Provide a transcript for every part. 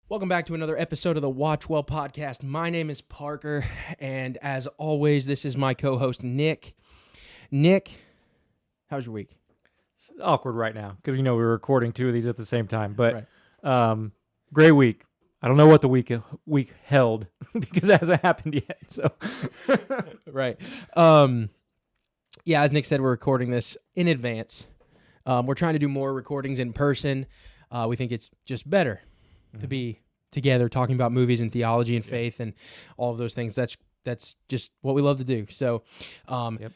Welcome back to another episode of the WatchWell Podcast. My name is Parker, and as always, this is my co-host, Nick. Nick, how's your week? It's awkward right now because, we're recording two of these at the same time. But Right. great week. I don't know what the week held because it hasn't happened yet. So, Right. Yeah, as Nick said, we're recording this in advance. We're trying to do more recordings in person. We think it's just better to be together talking about movies and theology and faith and all of those things. That's just what we love to do. So I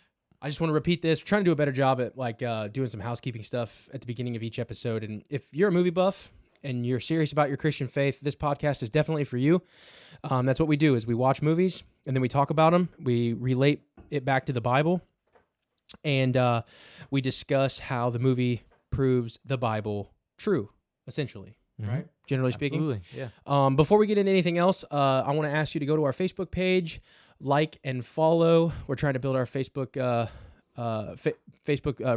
just want to repeat this. We're trying to do a better job at doing some housekeeping stuff at the beginning of each episode. And if you're a movie buff and you're serious about your Christian faith, this podcast is definitely for you. That's what we do is we watch movies and then we talk about them. We relate it back to the Bible and we discuss how the movie proves the Bible true, essentially. Right? Generally speaking. Absolutely, yeah. Before we get into anything else, I want to ask you to go to our Facebook page, like and follow. We're trying to build our Facebook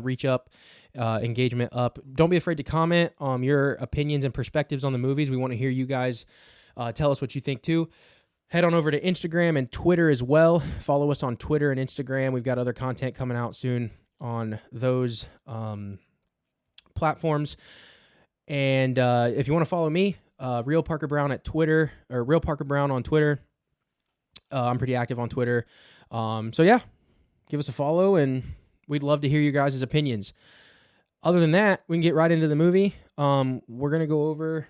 reach up, engagement up. Don't be afraid to comment your opinions and perspectives on the movies. We want to hear you guys tell us what you think too. Head on over to Instagram and Twitter as well. Follow us on Twitter and Instagram. We've got other content coming out soon on those platforms. And if you want to follow me, Real Parker Brown at Twitter, or Real Parker Brown on Twitter. I'm pretty active on Twitter. So yeah, give us a follow, and we'd love to hear your guys' opinions. Other than that, we can get right into the movie. We're going to go over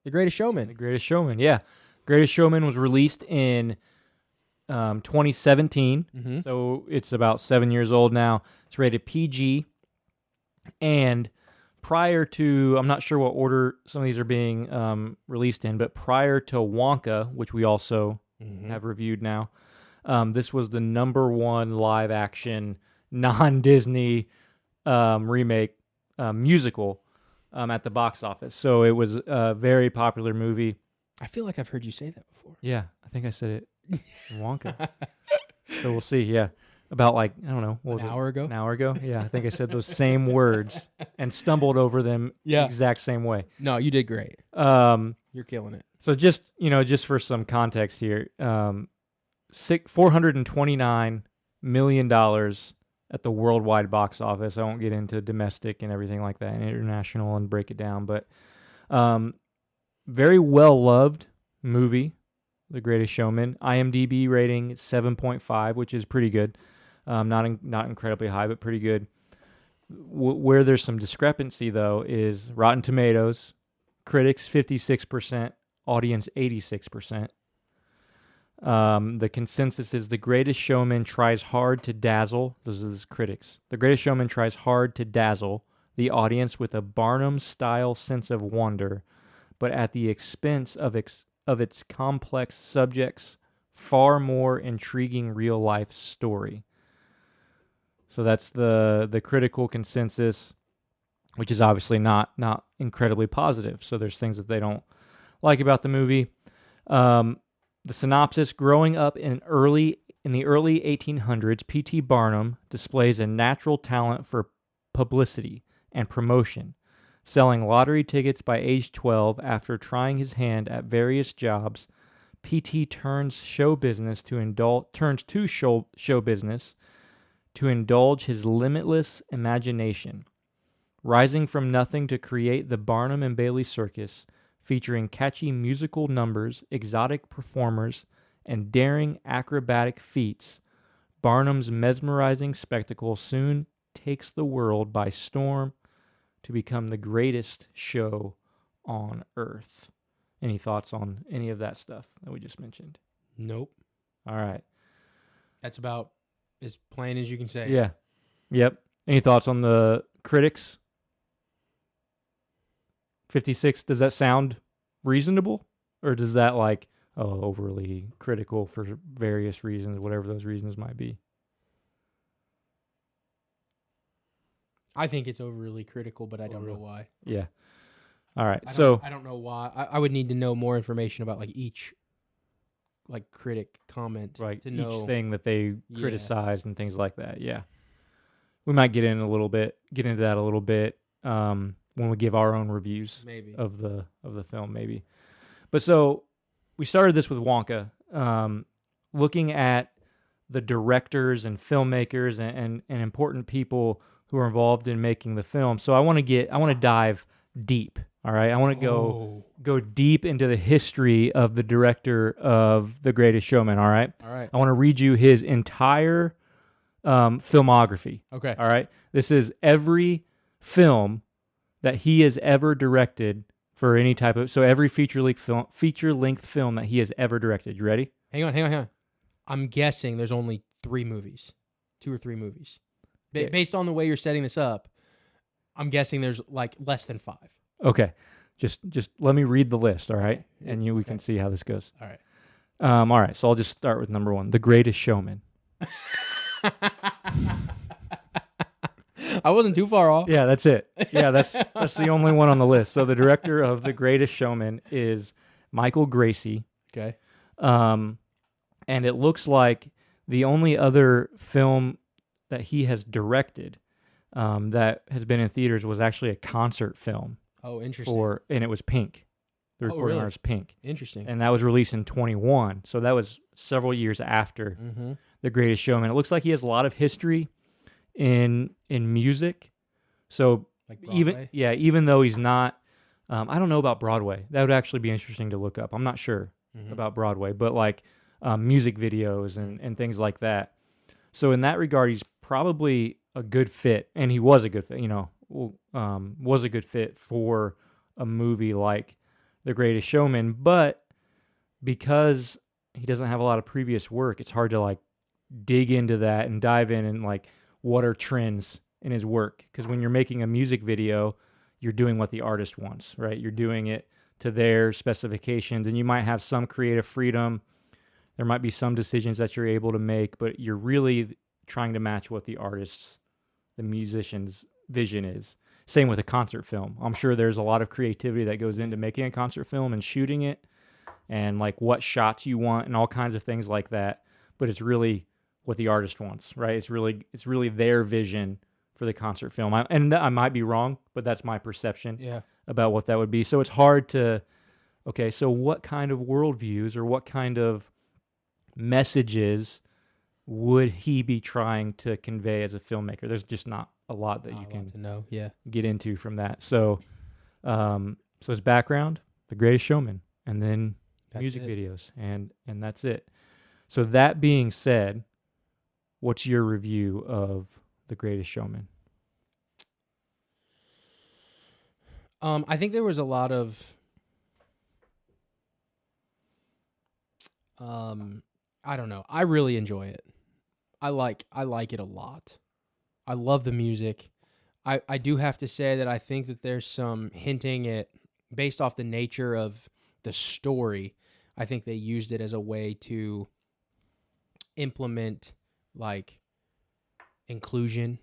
The Greatest Showman. The Greatest Showman, yeah. Greatest Showman was released in 2017, so it's about 7 years old now. It's rated PG, and prior to, I'm not sure what order some of these are being released in, but prior to Wonka, which we also have reviewed now, this was the number one live-action, non-Disney remake musical at the box office. So it was a very popular movie. I feel like I've heard you say that before. Yeah, I think I said it in Wonka. So we'll see, yeah. About an hour ago? An hour ago? Yeah, I think I said those same words and stumbled over them the exact same way. No, you did great. You're killing it. So just for some context here, $429 million at the worldwide box office. I won't get into domestic and everything like that and international and break it down, but very well-loved movie, The Greatest Showman. IMDb rating 7.5, which is pretty good. Not incredibly high, but pretty good. Where there's some discrepancy, though, is Rotten Tomatoes, critics 56%, audience 86%. The consensus is The Greatest Showman tries hard to dazzle. This is critics. The Greatest Showman tries hard to dazzle the audience with a Barnum-style sense of wonder, but at the expense of its complex subjects, far more intriguing real-life story. So that's the critical consensus, which is obviously not incredibly positive. So there's things that they don't like about the movie. The synopsis: growing up in the early 1800s, P.T. Barnum displays a natural talent for publicity and promotion. Selling lottery tickets by age 12 after trying his hand at various jobs, P.T. turns to show business to indulge his limitless imagination, rising from nothing to create the Barnum and Bailey Circus, featuring catchy musical numbers, exotic performers, and daring acrobatic feats. Barnum's mesmerizing spectacle soon takes the world by storm to become the greatest show on earth. Any thoughts on any of that stuff that we just mentioned? Nope. All right. That's about as plain as you can say. Yeah. Yep. Any thoughts on the critics? 56, does that sound reasonable? Or does that overly critical for various reasons, whatever those reasons might be? I think it's overly critical, but I don't know why. Yeah. All right. I don't know why. I would need to know more information about each critic comment, right? To know each thing that they criticized and things like that. Yeah. We might get into that a little bit when we give our own reviews maybe of the film, maybe. But so we started this with Wonka, looking at the directors and filmmakers and important people who are involved in making the film. So I want to dive deep. All right, I want to go deep into the history of the director of The Greatest Showman. All right. I want to read you his entire filmography. Okay. All right. This is every film that he has ever directed for any type of, so every feature length film that he has ever directed. You ready? Hang on. I'm guessing there's only 3 movies, 2 or 3 movies. Based on the way you're setting this up, I'm guessing there's like less than 5. Okay. Just let me read the list, all right? And we can see how this goes. All right. All right, so I'll just start with number 1, The Greatest Showman. I wasn't too far off. Yeah, that's it. Yeah, that's the only one on the list. So the director of The Greatest Showman is Michael Gracie. Okay. And it looks like the only other film that he has directed that has been in theaters was actually a concert film. Oh, interesting. And it was Pink. The recording really? art is Pink. Interesting. And that was released in 21. So that was several years after The Greatest Showman. It looks like he has a lot of history in music. So like even though he's not, I don't know about Broadway. That would actually be interesting to look up. I'm not sure about Broadway, but like music videos and things like that. So in that regard, he's probably a good fit, and he was a good fit. Was a good fit for a movie like The Greatest Showman. But because he doesn't have a lot of previous work, it's hard to like dig into that and dive in and like what are trends in his work. Because when you're making a music video, you're doing what the artist wants, right? You're doing it to their specifications, and you might have some creative freedom. There might be some decisions that you're able to make, but you're really trying to match what the musician's vision is. Same with a concert film. I'm sure there's a lot of creativity that goes into making a concert film and shooting it, and like what shots you want and all kinds of things like that. But it's really what the artist wants, right? It's really their vision for the concert film. I might be wrong, but that's my perception about what that would be. So it's hard to, okay, so what kind of worldviews or what kind of messages would he be trying to convey as a filmmaker? There's just not a lot that you can get into from that. So his background, The Greatest Showman, and then music videos, and that's it. So that being said, what's your review of The Greatest Showman? I think there was a lot of I don't know. I really enjoy it. I like it a lot. I love the music. I do have to say that I think that there's some hinting at, based off the nature of the story, I think they used it as a way to implement like inclusion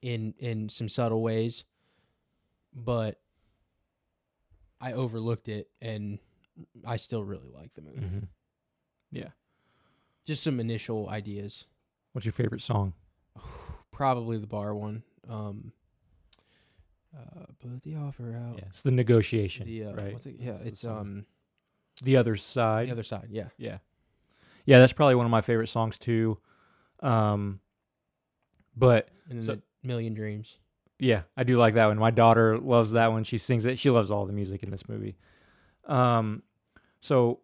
in some subtle ways, but I overlooked it, and I still really like the movie. Mm-hmm. Yeah. Just some initial ideas. What's your favorite song? Probably the bar one. Put the offer out. Yeah, it's the negotiation, right? What's it? Yeah, it's The Other Side. The Other Side, yeah. Yeah. Yeah, that's probably one of my favorite songs too. But A Million Dreams. Yeah, I do like that one. My daughter loves that one. She sings it. She loves all the music in this movie. So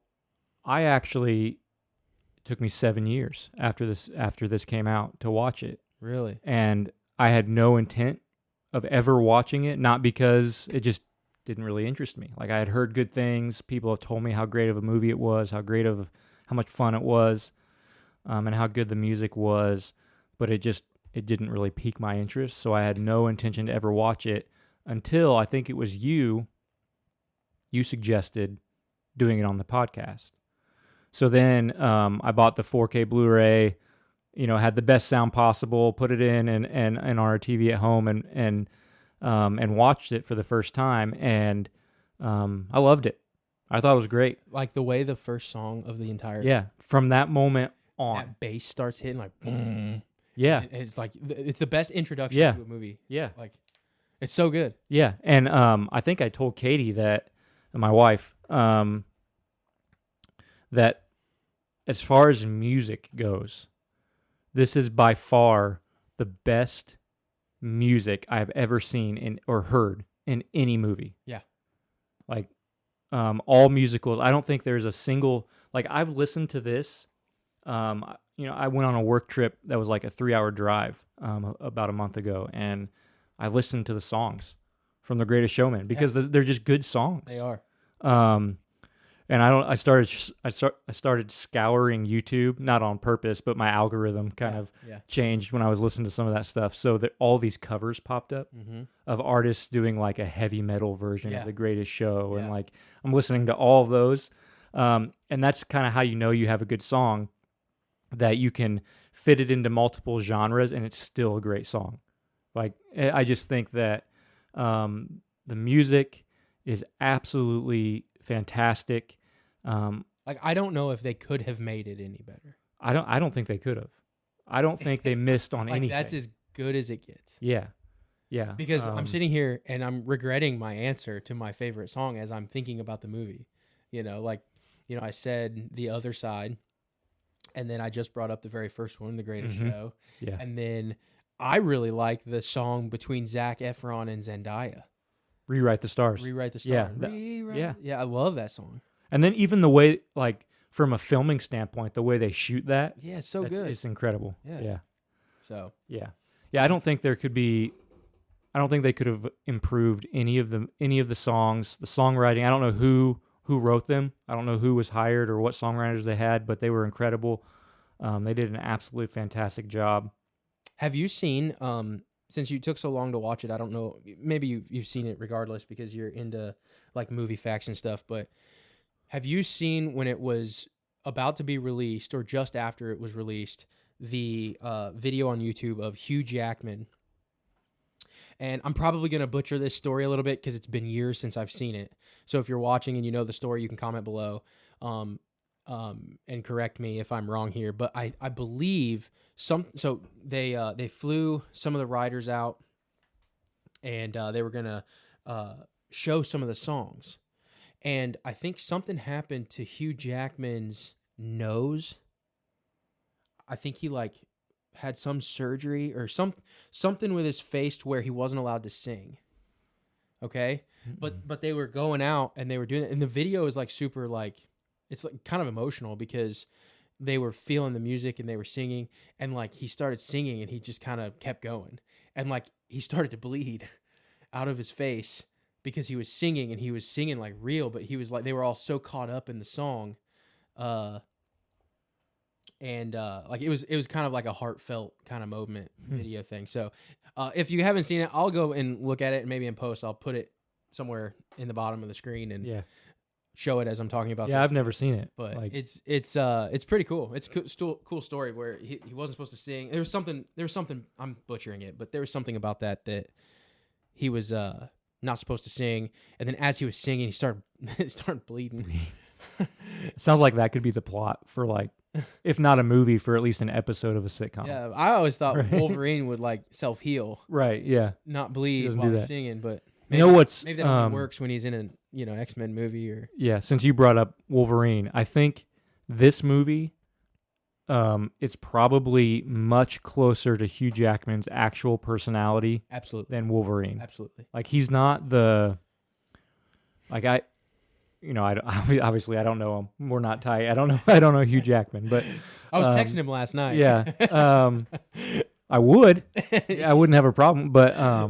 I actually, it took me 7 years after this came out to watch it. Really? And I had no intent of ever watching it, not because it just didn't really interest me. Like I had heard good things. People have told me how great of a movie it was, how much fun it was, and how good the music was, but it didn't really pique my interest. So I had no intention to ever watch it until I think it was you suggested doing it on the podcast. So then I bought the 4K Blu-ray, had the best sound possible, put it in and on our TV at home and watched it for the first time, and I loved it. I thought it was great. Like the way the first song of the entire from that moment on, that bass starts hitting like boom. Yeah, it's like it's the best introduction to a movie. Yeah, like it's so good. Yeah, and I think I told Katie that, my wife, that as far as music goes, this is by far the best music I've ever seen or heard in any movie. Yeah. Like, all musicals. I don't think there's a single, like, I've listened to this. I went on a work trip that was like a 3-hour drive about a month ago, and I listened to the songs from The Greatest Showman because they're just good songs. They are. And I started scouring YouTube, not on purpose, but my algorithm kind of changed when I was listening to some of that stuff. So that all these covers popped up of artists doing like a heavy metal version of The Greatest Show, and like I'm listening to all of those, and that's kind of how you know you have a good song, that you can fit it into multiple genres and it's still a great song. Like, I just think that the music is absolutely fantastic. Like, I don't know if they could have made it any better. I don't think they could have. I don't think they missed on like, anything. That's as good as it gets. Yeah. Because I'm sitting here and I'm regretting my answer to my favorite song as I'm thinking about the movie. I said The Other Side, and then I just brought up the very first one, The Greatest Show. Yeah. And then I really like the song between Zac Efron and Zendaya. Rewrite the Stars. Rewrite the Stars. Yeah, I love that song. And then even the way, like, from a filming standpoint, the way they shoot that. Yeah, it's so good. It's incredible. Yeah. So. Yeah. I don't think they could have improved any of the songs, the songwriting. I don't know who wrote them. I don't know who was hired or what songwriters they had, but they were incredible. They did an absolutely fantastic job. Have you seen, since you took so long to watch it, I don't know, maybe you've seen it regardless because you're into like movie facts and stuff, but have you seen when it was about to be released or just after it was released, the video on YouTube of Hugh Jackman? And I'm probably going to butcher this story a little bit because it's been years since I've seen it. So if you're watching and you know the story, you can comment below and correct me if I'm wrong here. But I believe they flew some of the writers out, and they were going to show some of the songs. And I think something happened to Hugh Jackman's nose. I think he had some surgery or something with his face to where he wasn't allowed to sing. Okay? Mm-hmm. But they were going out and they were doing it, and the video is like super it's like kind of emotional because they were feeling the music and they were singing, and like he started singing and he just kind of kept going, and like he started to bleed out of his face because he was singing, and he was singing like real, but he was like, they were all so caught up in the song. And like it was kind of like a heartfelt kind of moment video thing. So if you haven't seen it, I'll go and look at it, and maybe in post I'll put it somewhere in the bottom of the screen and show it as I'm talking about. Yeah, I've never seen it, but it's pretty cool. It's a cool story where he wasn't supposed to sing. There was something. I'm butchering it, but there was something about that he was not supposed to sing, and then as he was singing, he started bleeding. Sounds like that could be the plot for like, if not a movie, for at least an episode of a sitcom. Yeah, I always thought Wolverine would like self-heal. Right, yeah. Not bleed while he's singing, but maybe, you know what's maybe that only works when he's in an X-Men movie or. Yeah, since you brought up Wolverine, I think this movie it's probably much closer to Hugh Jackman's actual personality than Wolverine. Absolutely. Like, he's not the obviously I don't know him. We're not tight. I don't know Hugh Jackman, but I was texting him last night. Yeah. I would. I wouldn't have a problem, but I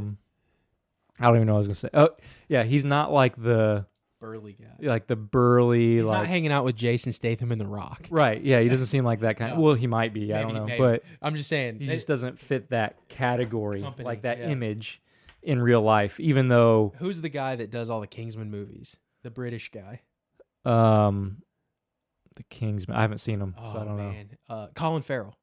don't even know what I was going to say. Oh, yeah, he's not like the burly guy. Like the burly, he's not hanging out with Jason Statham in The Rock. Right. Yeah, he doesn't seem like that kind. No. Well, he might be. I don't know, but I'm just saying he just doesn't fit that category, like that image in real life, even though. Who's the guy that does all the Kingsman movies? The British guy. The Kingsman. I haven't seen him, so I don't know. Colin Farrell.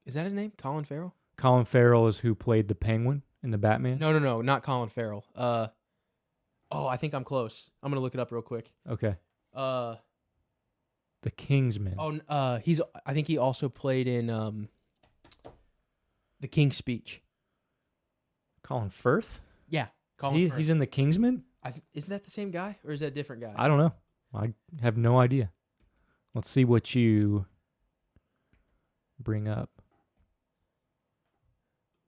Is that his name? Colin Farrell? Colin Farrell is who played the Penguin in the Batman? No, not Colin Farrell. I think I'm close. I'm going to look it up real quick. Okay. The Kingsman. I think he also played in The King's Speech. Colin Firth? Yeah. He's in The Kingsman? Isn't that the same guy, or is that a different guy? I don't know. I have no idea. Let's see what you bring up.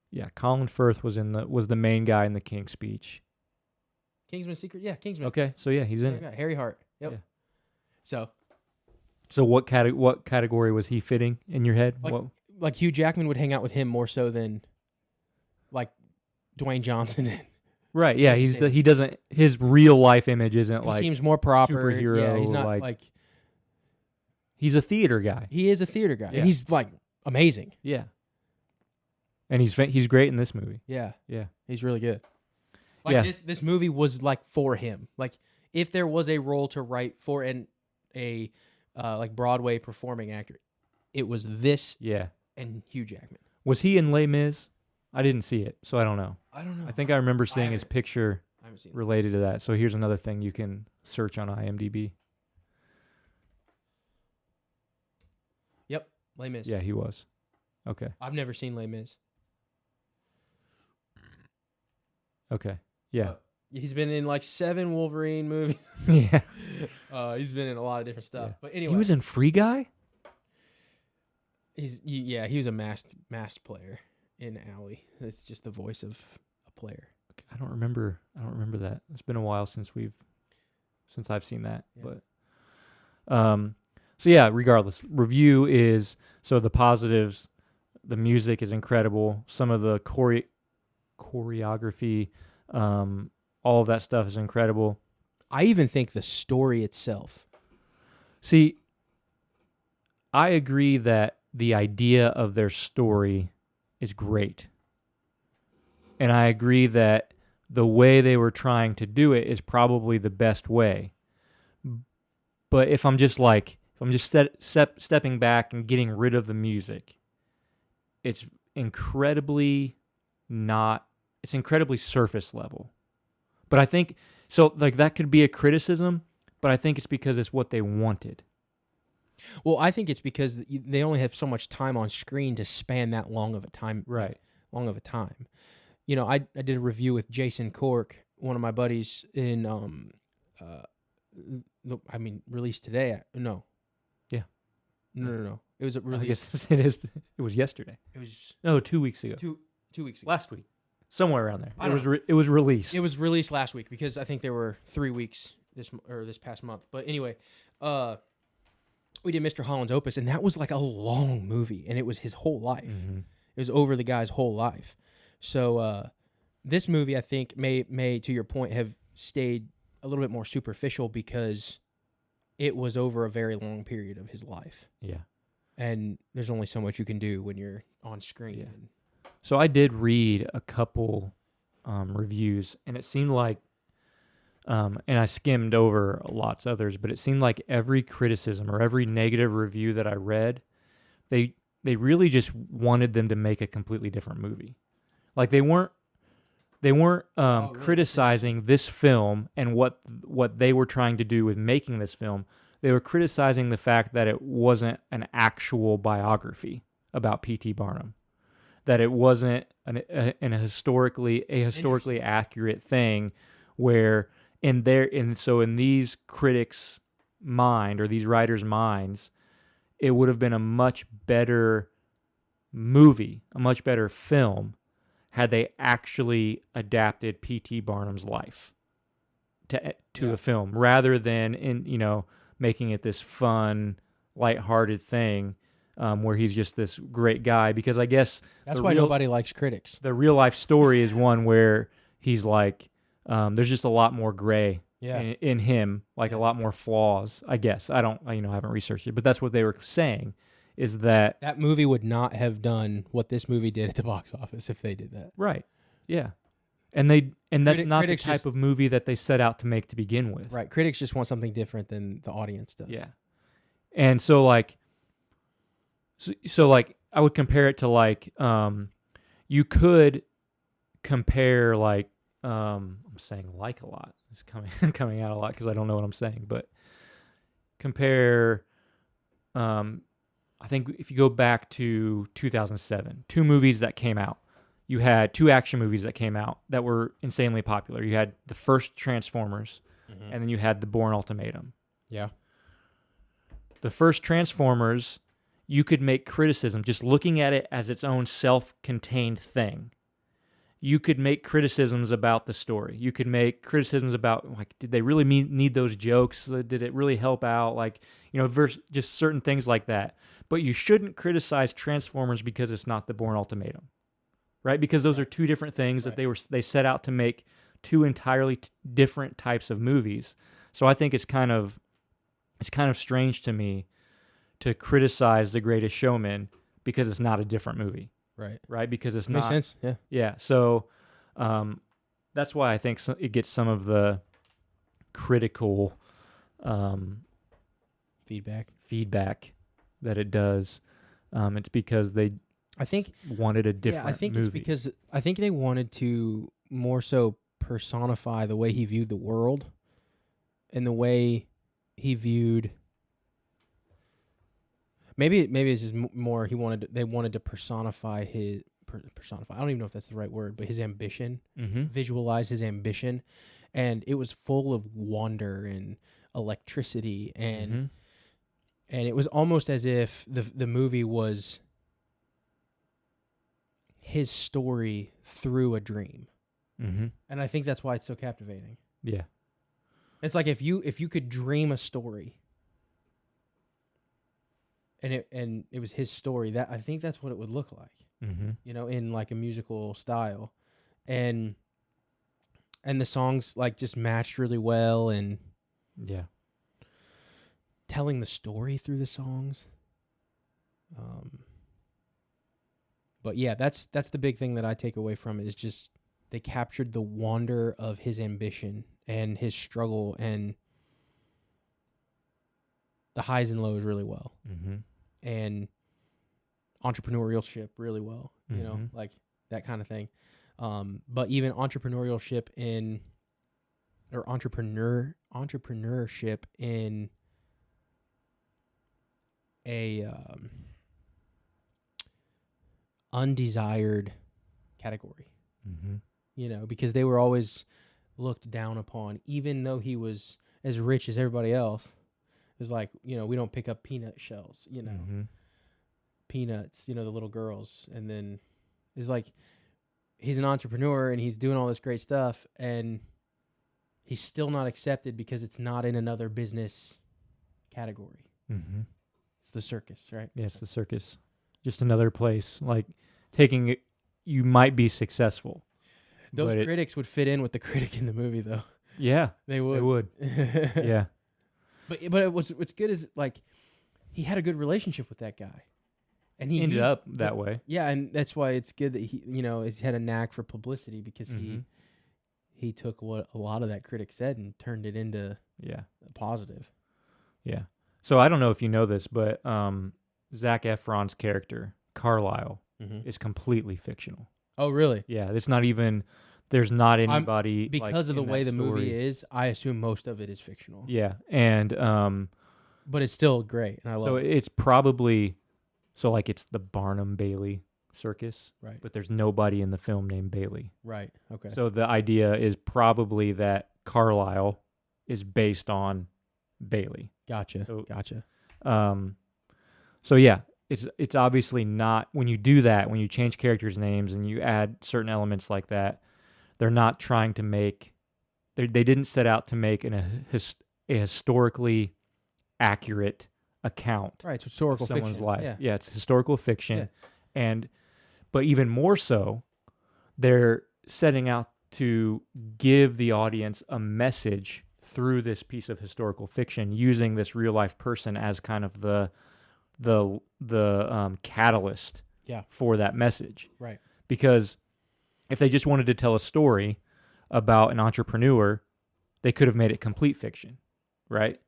Yeah, Colin Firth was the main guy in the King's Speech. Kingsman Secret? Yeah, Kingsman. Okay, so yeah, he's in it. Harry Hart. Yep. Yeah. So what category was he fitting in your head? Like Hugh Jackman would hang out with him more so than like Dwayne Johnson did. Right, yeah, he doesn't, his real life image isn't he seems more proper. Superhero. Yeah, he's not like he's a theater guy. He is a theater guy, Yeah. and he's like amazing. Yeah, and he's great in this movie. Yeah, Yeah, he's really good. Like this movie was like for him. Like if there was a role to write for a like Broadway performing actor, it was this. Yeah, and Hugh Jackman. Was he in Les Mis? I didn't see it, so I don't know. I don't know. I think I remember seeing his picture I haven't seen related to that. So here's another thing you can search on IMDb. Yep, Les Mis. Yeah, he was. Okay. I've never seen Les Mis. Okay. Yeah. He's been in like 7 Wolverine movies. Yeah. He's been in a lot of different stuff. Yeah. But anyway, He was in Free Guy? he was a masked player in Alley. It's just the voice of a player. Okay, I don't remember that. It's been a while since I've seen that. Yeah. But so yeah, regardless, review is, so the positives, the music is incredible. Some of the choreography, all of that stuff is incredible. I even think the story itself. See, I agree that the idea of their story is great. And I agree that the way they were trying to do it is probably the best way. But if I'm just stepping back and getting rid of the music, it's incredibly surface level. But I think, so like that could be a criticism, but I think it's because it's what they wanted. Well, I think it's because they only have so much time on screen to span that long of a time. Right. Long of a time. You know, I did a review with Jason Cork, one of my buddies, in released today. No. Yeah. No. It was released. I guess it is. It was yesterday. It was 2 weeks ago. 2 weeks ago. Last week. Somewhere around there. It was released. It was released last week because I think there were 3 weeks this past month. But anyway, we did Mr. Holland's Opus, and that was like a long movie, and it was his whole life. Mm-hmm. It was over the guy's whole life. So this movie, I think, may to your point, have stayed a little bit more superficial because it was over a very long period of his life. Yeah. And there's only so much you can do when you're on screen. Yeah. So I did read a couple reviews, and it seemed like, and I skimmed over lots of others, but it seemed like every criticism or every negative review that I read, they really just wanted them to make a completely different movie. Like they weren't criticizing this film and what they were trying to do with making this film. They were criticizing the fact that it wasn't an actual biography about P.T. Barnum, that it wasn't a historically accurate thing, where in these critics' mind or these writers' minds, it would have been a much better movie, a much better film, had they actually adapted P.T. Barnum's life to a film, rather than making it this fun, lighthearted thing where he's just this great guy. Because I guess that's why nobody likes critics. The real life story is one where he's like, there's just a lot more gray in him, like a lot more flaws. I guess I haven't researched it, but that's what they were saying. Is that movie would not have done what this movie did at the box office if they did that. Right. Yeah. And that's not the type of movie that they set out to make to begin with. Right. Critics just want something different than the audience does. Yeah. And so I would compare it to you could compare I'm saying a lot. It's coming out a lot because I don't know what I'm saying, but compare I think if you go back to 2007, 2 movies that came out, you had 2 action movies that came out that were insanely popular. You had the first Transformers, and then you had the Bourne Ultimatum. Yeah. The first Transformers, you could make criticism just looking at it as its own self-contained thing. You could make criticisms about the story. You could make criticisms about, like, did they really need those jokes? Did it really help out? Like, just certain things like that. But you shouldn't criticize Transformers because it's not the Bourne Ultimatum, right? Because those are 2 different things that they set out to make 2 entirely different types of movies. So I think it's kind of strange to me to criticize The Greatest Showman because it's not a different movie. Right? Because it's Makes not. sense. Yeah. Yeah. So that's why I think it gets some of the critical feedback that it does. It's because they wanted a different I think movie. it's because I think they wanted to more so personify the way he viewed the world and the way he viewed. Maybe it's just more they wanted to personify his personify. I don't even know if that's the right word, but his ambition, visualize his ambition, and it was full of wonder and electricity, and it was almost as if the movie was his story through a dream, and I think that's why it's so captivating. Yeah, it's like if you could dream a story. And it was his story. That I think that's what it would look like, in like a musical style, and the songs like just matched really well, and telling the story through the songs. But yeah, that's the big thing that I take away from it is just they captured the wonder of his ambition and his struggle and the highs and lows really well. And entrepreneurship really well, like that kind of thing. But even entrepreneurship in a undesired category, because they were always looked down upon, even though he was as rich as everybody else. It's like, we don't pick up peanut shells, peanuts, the little girls. And then it's like, he's an entrepreneur and he's doing all this great stuff and he's still not accepted because it's not in another business category. It's the circus, right? Yeah, it's the circus. Just another place. Like taking it, you might be successful. Those critics would fit in with the critic in the movie, though. Yeah, they would. They would. Yeah. But what's good is like he had a good relationship with that guy, and he ended up that way. Yeah, and that's why it's good that he he's had a knack for publicity because he took what a lot of that critic said and turned it into a positive. Yeah. So I don't know if you know this, but Zac Efron's character Carlisle is completely fictional. Oh, really? Yeah, it's not even. There's not anybody because of the way the movie is. I assume most of it is fictional. Yeah, and but it's still great, and I love it. So it's probably it's the Barnum Bailey circus, right? But there's nobody in the film named Bailey, right? Okay. So the idea is probably that Carlisle is based on Bailey. Gotcha. Gotcha. So yeah, it's obviously not. When you do that, when you change characters' names and you add certain elements like that. They're not trying to make. They didn't set out to make a historically accurate account. Right, it's historical of someone's fiction. life. Yeah, it's historical fiction, but even more so, they're setting out to give the audience a message through this piece of historical fiction, using this real life person as kind of the catalyst for that message. Right, because. If they just wanted to tell a story about an entrepreneur, they could have made it complete fiction, right?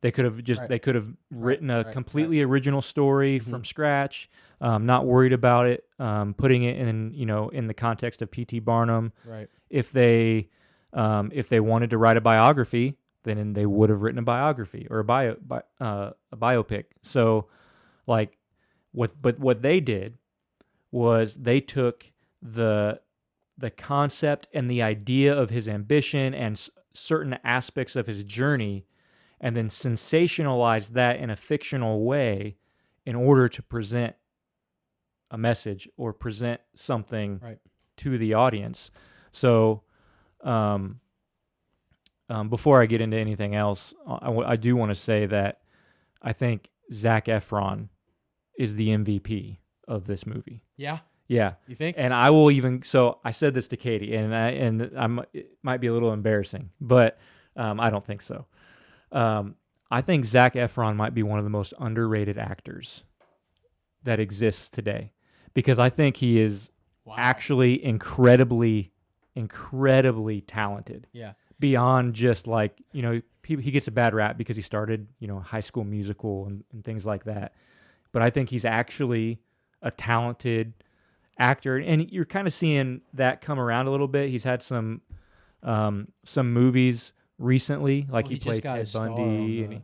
They could have just they could have written a completely original story from scratch, not worried about it, putting it in in the context of P.T. Barnum. Right. If they wanted to write a biography, then they would have written a biography or a biopic. So, what they did was they took the concept and the idea of his ambition and certain aspects of his journey, and then sensationalize that in a fictional way in order to present a message or present something Right. to the audience. So, before I get into anything else, I do want to say that I think Zac Efron is the MVP of this movie. Yeah. Yeah. You think? And I will even, so I said this to Katie, and it might be a little embarrassing, but I don't think so. I think Zac Efron might be one of the most underrated actors that exists today, because I think he is actually incredibly talented. Yeah. Beyond just like, he gets a bad rap because he started, High School Musical and things like that. But I think he's actually a talented actor, and you're kind of seeing that come around a little bit. He's had some movies recently, like he played Ted Bundy, and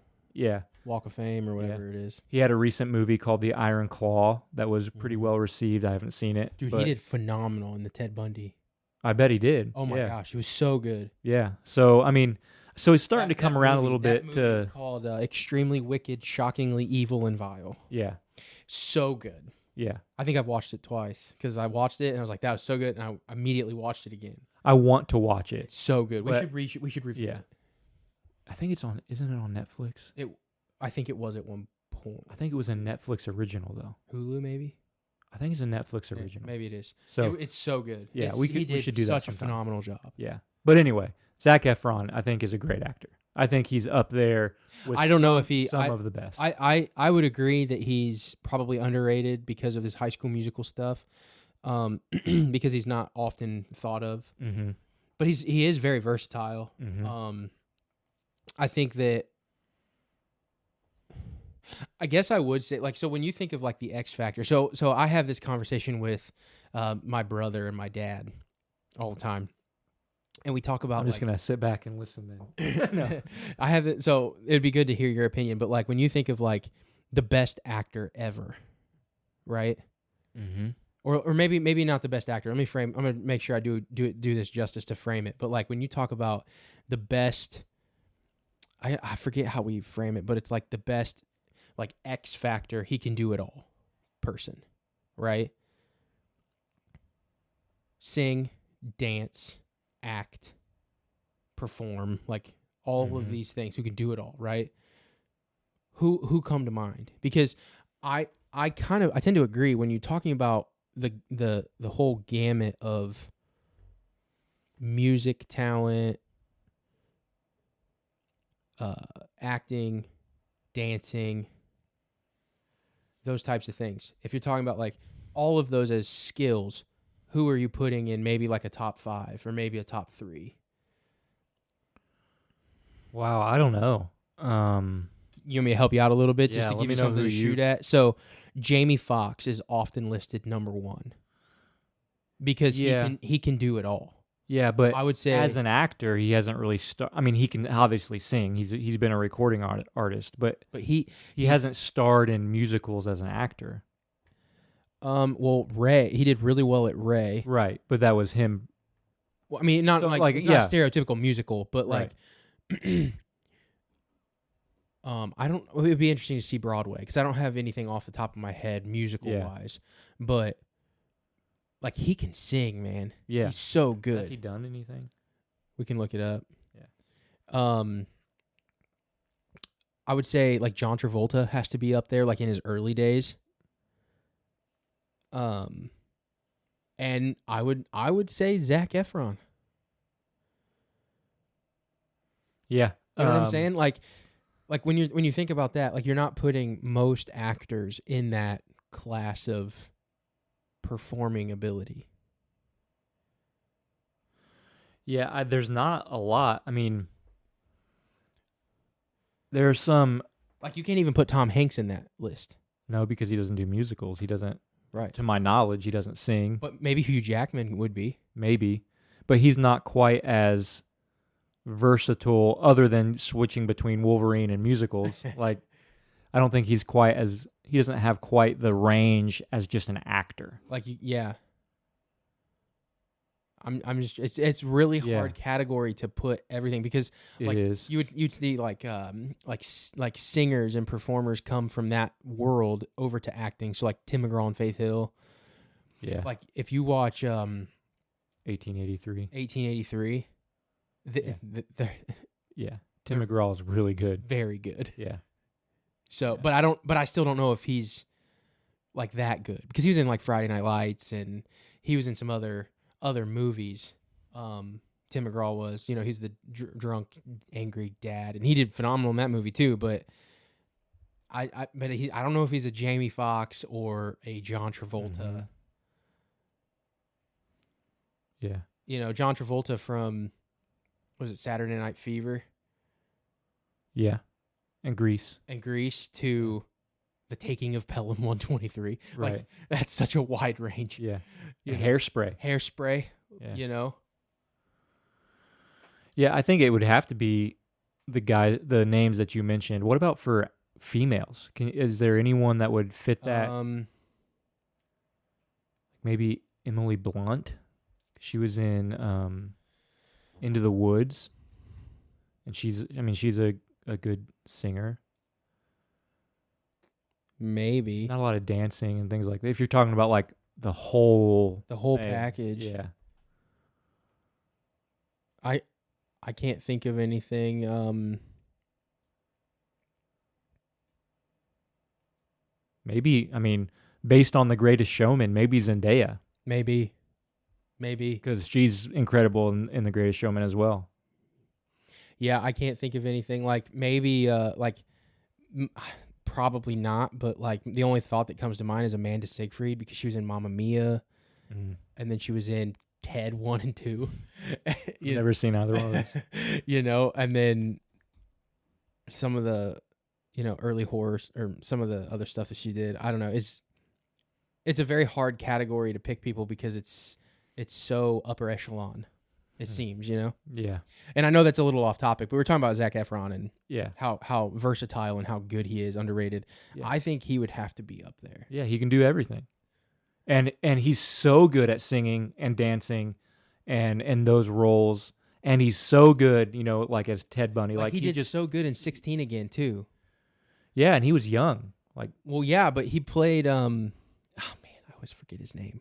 Walk of Fame or whatever it is. He had a recent movie called The Iron Claw that was pretty well received. I haven't seen it. Dude, he did phenomenal in the Ted Bundy. I bet he did. Oh my gosh, he was so good. Yeah. So I mean, he's starting to come around a little bit. That movie is called Extremely Wicked, Shockingly Evil, and Vile. Yeah. So good. Yeah. I think I've watched it twice because I watched it and I was like, that was so good, and I immediately watched it again. I want to watch it. It's so good. We should review it. I think it's on. Isn't it on Netflix? I think it was at one point. I think it was a Netflix original though. Hulu maybe. I think it's a Netflix original. Maybe it is. So it's so good. Yeah, we should do that. Such a phenomenal job. Yeah, but anyway, Zac Efron, I think, is a great actor. I think he's up there with I don't know if some of the best. I would agree that he's probably underrated because of his High School Musical stuff, because he's not often thought of. Mm-hmm. But he is very versatile. Mm-hmm. I think that. I guess I would say, so when you think of the X Factor, so I have this conversation with my brother and my dad all the time, and we talk about. I'm just gonna sit back and listen then. No, I have it. So it'd be good to hear your opinion, but when you think of the best actor ever, right? Mm-hmm. Or maybe not the best actor. Let me frame. I'm gonna make sure I do this justice to frame it. But when you talk about the best, I forget how we frame it, but it's the best. X Factor, he can do it all person, right? Sing, dance, act, perform, all of these things, who can do it all, right? Who come to mind? Because I tend to agree when you're talking about the whole gamut of music talent, acting, dancing, those types of things. If you're talking about all of those as skills, who are you putting in maybe a top 5 or maybe a top 3? Wow, I don't know. You want me to help you out a little bit just to give you something to shoot at? So Jamie Foxx is often listed number 1 because he can do it all. Yeah, but I would say as an actor, he hasn't really I mean, he can obviously sing. He's been a recording artist, but he hasn't starred in musicals as an actor. Well, Ray, he did really well at Ray. Right, but that was him. Well, I mean, not so, it's not a stereotypical musical, but right. I don't. It would be interesting to see Broadway because I don't have anything off the top of my head musical wise, but. He can sing, man. Yeah. He's so good. Has he done anything? We can look it up. Yeah. I would say John Travolta has to be up there in his early days. And I would say Zac Efron. Yeah. You know what I'm saying? When you think about that, you're not putting most actors in that class of performing ability. Yeah, there's not a lot. I mean, there are some. You can't even put Tom Hanks in that list. No, because he doesn't do musicals. He doesn't. Right. To my knowledge, he doesn't sing. But maybe Hugh Jackman would be. Maybe, but he's not quite as versatile. Other than switching between Wolverine and musicals, I don't think he's quite as. He doesn't have quite the range as just an actor. Yeah. I'm just it's really Yeah. hard category to put everything because It like is. you'd see like singers and performers come from that world over to acting. So like Tim McGraw and Faith Hill. Yeah. Like if you watch 1883. 1883, they're Yeah. Tim McGraw is really good. very good. Yeah. So, Yeah. but I still don't know if he's like that good because he was in like Friday Night Lights and he was in some other movies. Tim McGraw was, he's the drunk, angry dad, and he did phenomenal in that movie too. But I don't know if he's a Jamie Foxx or a John Travolta. Yeah. John Travolta from, was it Saturday Night Fever? Yeah. And Grease. And Grease to The Taking of Pelham 123. Right. Like, that's such a wide range. Yeah. You And know? Hairspray. Hairspray, Yeah. Yeah, I think it would have to be the names that you mentioned. What about for females? Is there anyone that would fit that? Maybe Emily Blunt. She was in Into the Woods, and she's a good singer. Maybe. Not a lot of dancing and things like that. If you're talking about like the whole thing, package. yeah. I can't think of anything. Maybe, based on The Greatest Showman, maybe Zendaya. Maybe. Because she's incredible in The Greatest Showman as well. Yeah, I can't think of anything. Like, maybe, probably not, but, like, the only thought that comes to mind is Amanda Seyfried because she was in Mamma Mia, and then she was in Ted 1 and 2. Never seen either one of those. And then some of the, early horror or some of the other stuff that she did. I don't know. It's a very hard category to pick people because it's so upper echelon. It seems, Yeah. And I know that's a little off topic, but we're talking about Zac Efron and Yeah. how versatile and how good he is, underrated. Yeah. I think he would have to be up there. Yeah, he can do everything. And he's so good at singing and dancing and those roles. And he's so good, like as Ted Bundy. Like he did just so good in 16 Again too. Yeah, and he was young. Like, well, yeah, but he played oh man, I always forget his name.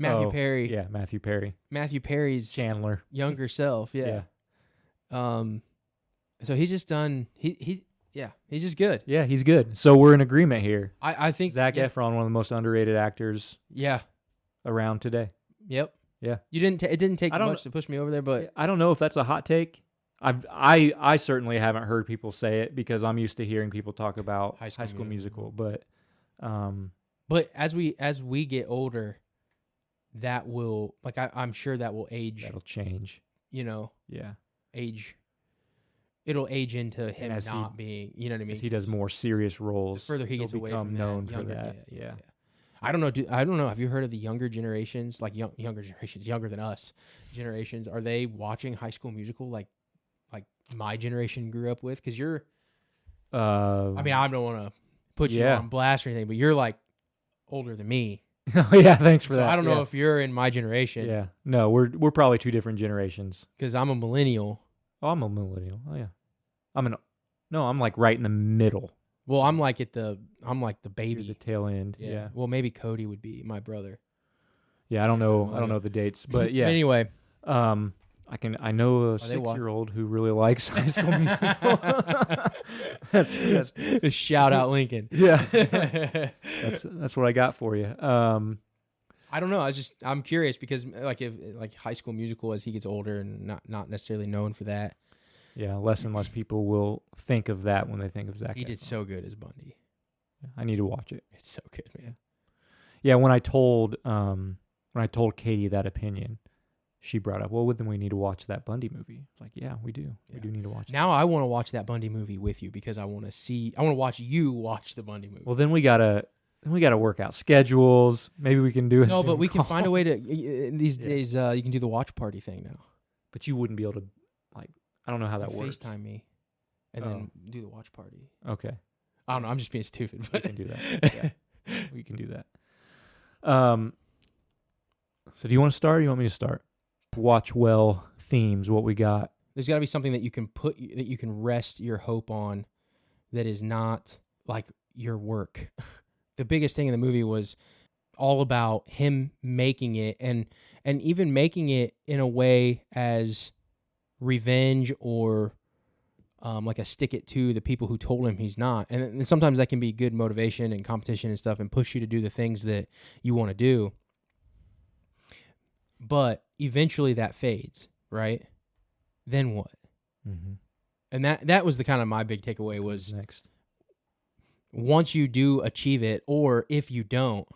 Matthew Perry. Yeah, Matthew Perry. Matthew Perry's Chandler. younger self. Yeah. So he's just done. He's just good. Yeah, he's good. So we're in agreement here. I think Zac Efron, one of the most underrated actors. Yeah. Around today. Yep. Yeah. You didn't. It didn't take much to push me over there, but I don't know if that's a hot take. I certainly haven't heard people say it because I'm used to hearing people talk about High School Musical. But as we get older, that will I'm sure that will age. That'll change. Yeah. Age. It'll age into him not being. You know what I mean? As he does more serious roles. The further he gets away from known that, for that. Yeah. I don't know. Have you heard of the younger generations, like younger generations, younger than us generations? Are they watching High School Musical like my generation grew up with? Because you're, I don't want to put you on blast or anything, but you're like older than me. Oh yeah, thanks for that. I don't know if you're in my generation. Yeah, no, we're probably two different generations. Because I'm a millennial. Oh, I'm a millennial. Oh yeah, I'm like right in the middle. Well, I'm like the baby. You're the tail end. Yeah. Well, maybe Cody would be my brother. Yeah, I don't know the dates, but yeah. Anyway, I know a 6-year-old who really likes High School Musical. that's shout out Lincoln. Yeah, that's what I got for you. I don't know. I'm curious because if High School Musical as he gets older and not necessarily known for that. Yeah, less and less people will think of that when they think of Zac Efron. He did so good as Bundy. I need to watch it. It's so good, man. Yeah, when I told Katie that opinion, she brought up, well, then we need to watch that Bundy movie. It's like, yeah, we do. Yeah. We do need to watch it. Now I want to watch that Bundy movie with you because I want to watch you watch the Bundy movie. Well, then we gotta work out schedules. Maybe we can do No, but we can find a way to these days. You can do the watch party thing now. But you wouldn't be able to, I don't know how that works. FaceTime me, and then do the watch party. Okay. I don't know. I'm just being stupid, but we can do that. Yeah. We can do that. So do you want to start or do you want me to start? WatchWell themes, what we got. There's got to be something that you can that you can rest your hope on that is not like your work. The biggest thing in the movie was all about him making it and even making it in a way as revenge or like a stick it to the people who told him he's not. And sometimes that can be good motivation and competition and stuff and push you to do the things that you want to do. But eventually that fades, right? Then what? Mm-hmm. And that was the kind of my big takeaway was Next. Once you do achieve it, or if you don't,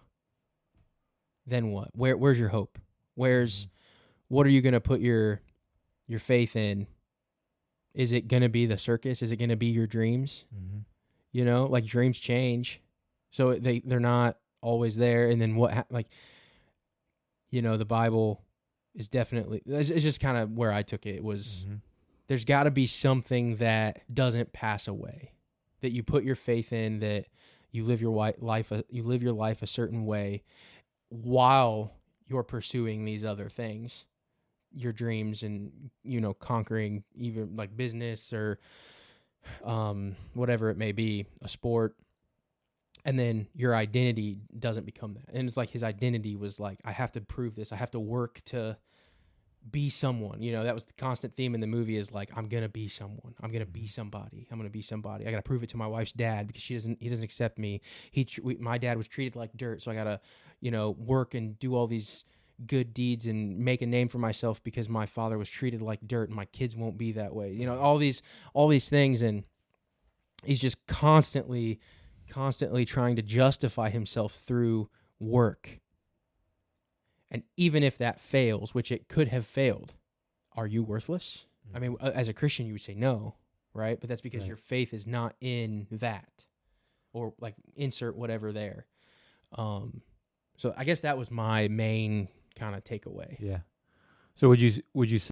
then what? Where's your hope? What are you going to put your faith in? Is it going to be the circus? Is it going to be your dreams? Mm-hmm. You know, like dreams change. So they're not always there. And then the Bible is definitely, it's just kind of where I took it. It was, there's got to be something that doesn't pass away, that you put your faith in, that you live your life a certain way while you're pursuing these other things, your dreams and, conquering even like business or whatever it may be, a sport. And then your identity doesn't become that. And it's like his identity was like, I have to prove this. I have to work to be someone. That was the constant theme in the movie is like, I'm going to be someone. I'm going to be somebody. I'm going to be somebody. I got to prove it to my wife's dad because he doesn't accept me. My dad was treated like dirt. So I got to, work and do all these good deeds and make a name for myself because my father was treated like dirt and my kids won't be that way. All these things. And he's just constantly trying to justify himself through work. And even if that fails, which it could have failed, are you worthless? I mean, as a Christian, you would say no, right? But that's because your faith is not in that, or like insert whatever there. So I guess that was my main kind of takeaway. Yeah. So would you say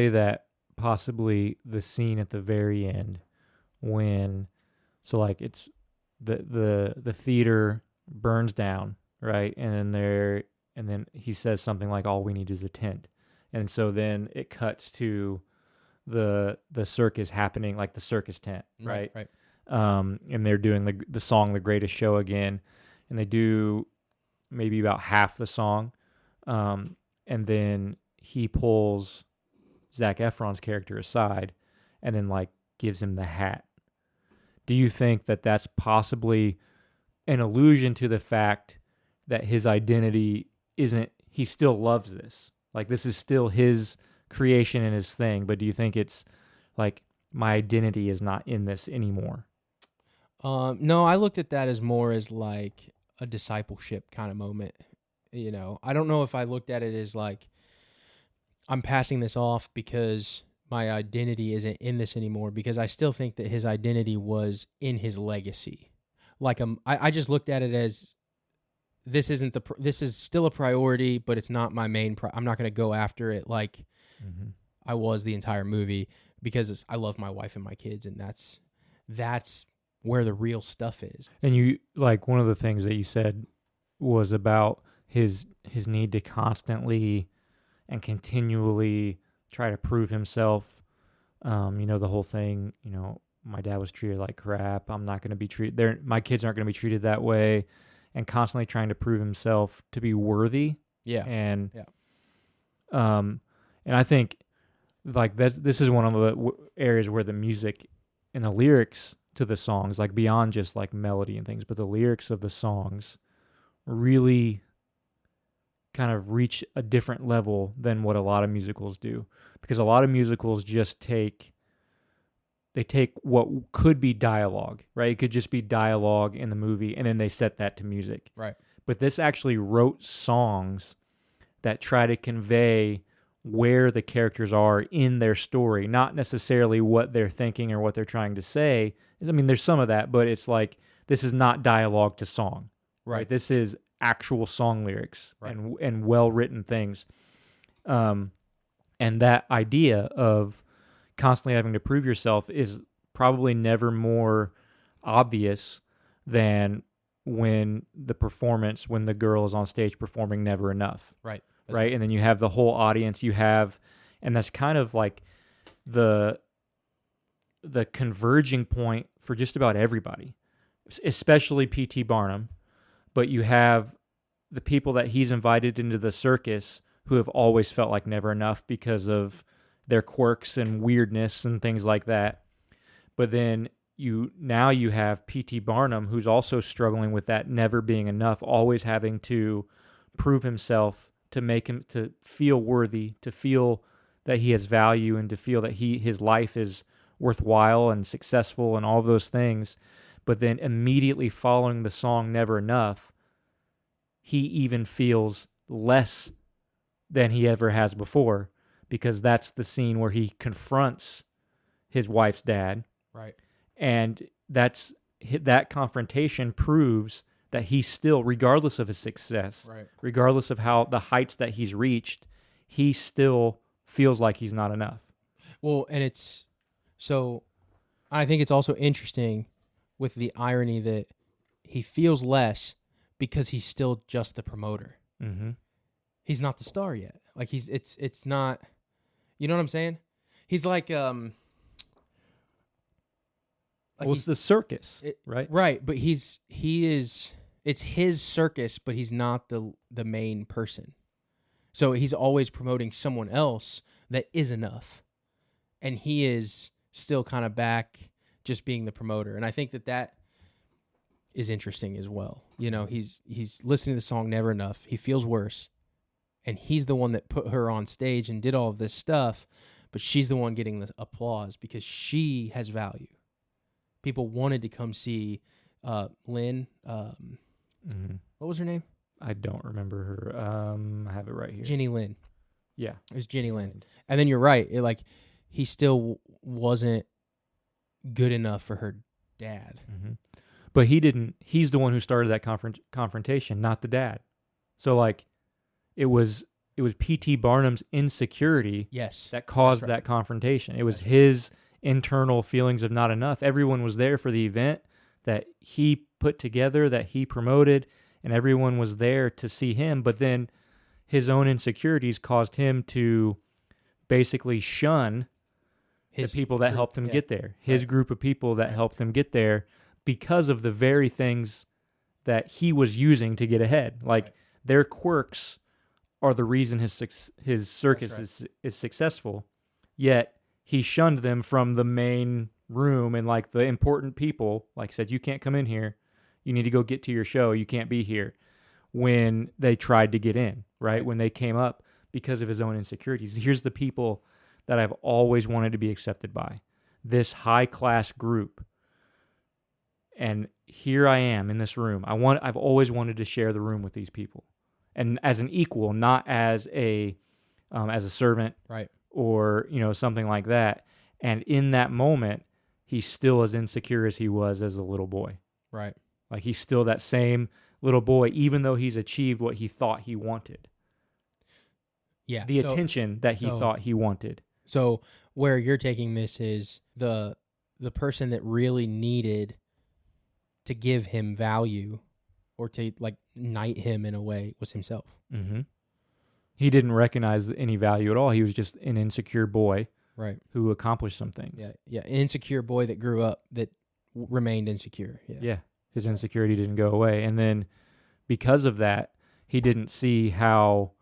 that possibly the scene at the very end when, so like it's the theater burns down, right? And then he says something like, all we need is a tent. And so then it cuts to the circus happening, like the circus tent, right? Right. And they're doing the song, The Greatest Show again. And they do maybe about half the song. And then he pulls Zac Efron's character aside and then like gives him the hat. Do you think that that's possibly an allusion to the fact that his identity isn't, he still loves this? Like this is still his creation and his thing, but do you think it's like my identity is not in this anymore? No, I looked at that as more as like a discipleship kind of moment. I don't know if I looked at it as like I'm passing this off because my identity isn't in this anymore, because I still think that his identity was in his legacy. Like I just looked at it as this is still a priority, but it's not my main. I'm not going to go after it like I was the entire movie, because I love my wife and my kids, and that's where the real stuff is. And you, like, one of the things that you said was about his need to constantly and continually try to prove himself. The whole thing, my dad was treated like crap. I'm not going to be treated. My kids aren't going to be treated that way, and constantly trying to prove himself to be worthy. Yeah. And I think like this is one of the areas where the music and the lyrics to the songs, like beyond just like melody and things, but the lyrics of the songs really kind of reach a different level than what a lot of musicals do, because a lot of musicals just take what could be dialogue, right? It could just be dialogue in the movie, and then they set that to music. Right. But this actually wrote songs that try to convey where the characters are in their story, not necessarily what they're thinking or what they're trying to say. I mean, there's some of that, but it's like, this is not dialogue to song. Right? This is actual song lyrics, right, and well-written things. And that idea of constantly having to prove yourself is probably never more obvious than when the girl is on stage performing Never Enough. Right. Right. And then you have the whole audience and that's kind of like the converging point for just about everybody, especially P.T. Barnum. But you have the people that he's invited into the circus who have always felt like never enough because of their quirks and weirdness and things like that. But then you have P.T. Barnum, who's also struggling with that never being enough, always having to prove himself to make him to feel worthy, to feel that he has value, and to feel that his life is worthwhile and successful and all those things. But then immediately following the song Never Enough, he even feels less than he ever has before, because that's the scene where he confronts his wife's dad. Right. And that confrontation proves that he's still, regardless of his success, Right. regardless of how the heights that he's reached, he still feels like he's not enough. Well, and I think it's also interesting with the irony that he feels less because he's still just the promoter. Mm-hmm. He's not the star yet. Like it's not, you know what I'm saying? He's like well, it's the circus, right? Right, but it's his circus, but he's not the main person. So he's always promoting someone else that is enough. And he is still kind of back just being the promoter. And I think that is interesting as well. You know, he's listening to the song Never Enough. He feels worse. And he's the one that put her on stage and did all of this stuff, but she's the one getting the applause because she has value. People wanted to come see Lynn. What was her name? I don't remember her. I have it right here. Jenny Lynn. Yeah. It was Jenny Lynn. And then you're right. He still wasn't good enough for her dad. Mm-hmm. But he's the one who started that confrontation, not the dad. So like it was P.T. Barnum's insecurity that caused that confrontation. It was his internal feelings of not enough. Everyone was there for the event that he put together, that he promoted, and everyone was there to see him. But then his own insecurities caused him to basically shun the people that helped him get there. His group of people that helped him get there because of the very things that he was using to get ahead. Like their quirks are the reason his circus is successful. Yet he shunned them from the main room, and like the important people, like said, you can't come in here. You need to go get to your show. You can't be here. When they tried to get in, right? When they came up because of his own insecurities. Here's the people that I've always wanted to be accepted by. This high-class group. And here I am in this room. I've always wanted to share the room with these people. And as an equal, not as a servant, right, or something like that. And in that moment, he's still as insecure as he was as a little boy. Right. Like he's still that same little boy, even though he's achieved what he thought he wanted. Yeah. The attention that he thought he wanted. So where you're taking this is the person that really needed to give him value or to like knight him in a way was himself. Mm-hmm. He didn't recognize any value at all. He was just an insecure boy, right, who accomplished some things. Yeah, an insecure boy that grew up that remained insecure. Yeah, his insecurity didn't go away, and then because of that, he didn't see how,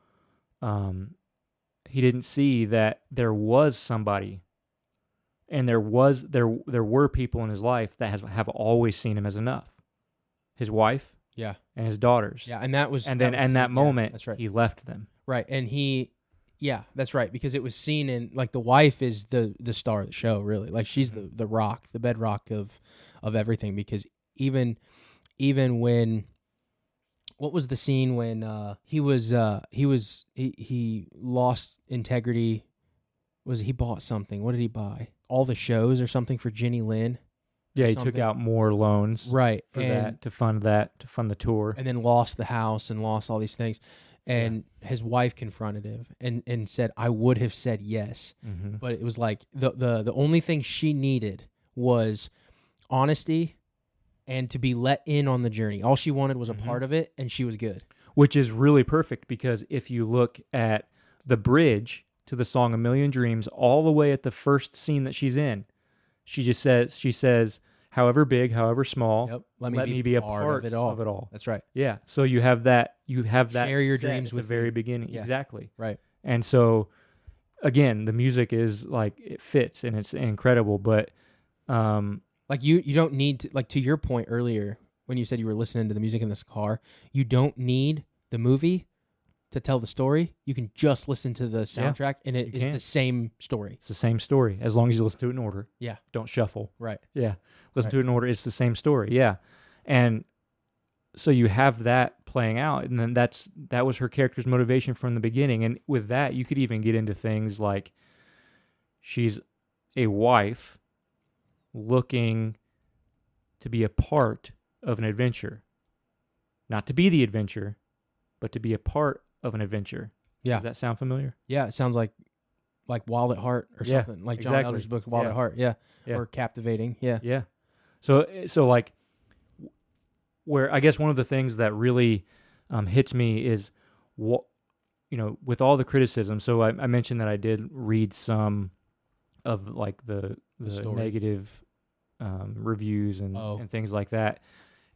he didn't see that there was somebody, and there were people in his life that have always seen him as enough. His wife, and his daughters, and that was, that moment, that's right, he left them. Right, and that's right, because it was seen in, like, the wife is the star of the show, really. Like, she's the rock, the bedrock of everything, because even when, what was the scene when he lost integrity? He bought something? What did he buy? All the shows or something for Jenny Lynn? Yeah, he took out more loans, right, to fund the tour, and then lost the house and lost all these things. And his wife confronted him and said, "I would have said yes," but it was like the only thing she needed was honesty and to be let in on the journey. All she wanted was a part of it, and she was good. Which is really perfect, because if you look at the bridge to the song A Million Dreams, all the way at the first scene that she's in, she says, however big, however small, Yep. let me be a part of it all. That's right. Yeah. So you have that Share your set dreams at with the very me. beginning. Yeah. Exactly. Right. And so, again, the music is like, it fits and it's incredible, but like you don't need to, like, to your point earlier when you said you were listening to the music in this car, you don't need the movie to tell the story. You can just listen to the soundtrack, and it is the same story. It's the same story as long as you listen to it in order. Yeah. Don't shuffle. Right. Yeah. Listen to it in order. It's the same story. Yeah. And so you have that playing out, and then that was her character's motivation from the beginning. And with that, you could even get into things like she's a wife looking to be a part of an adventure. Not to be the adventure, but to be a part of an adventure. Yeah. Does that sound familiar? Yeah, it sounds like Wild at Heart or something. Like John Elder's book, Wild at Heart. Yeah. Or Captivating. Yeah. Yeah. So like, where I guess one of the things that really hits me is what, with all the criticism. So I mentioned that I did read some of like the negative reviews and things like that.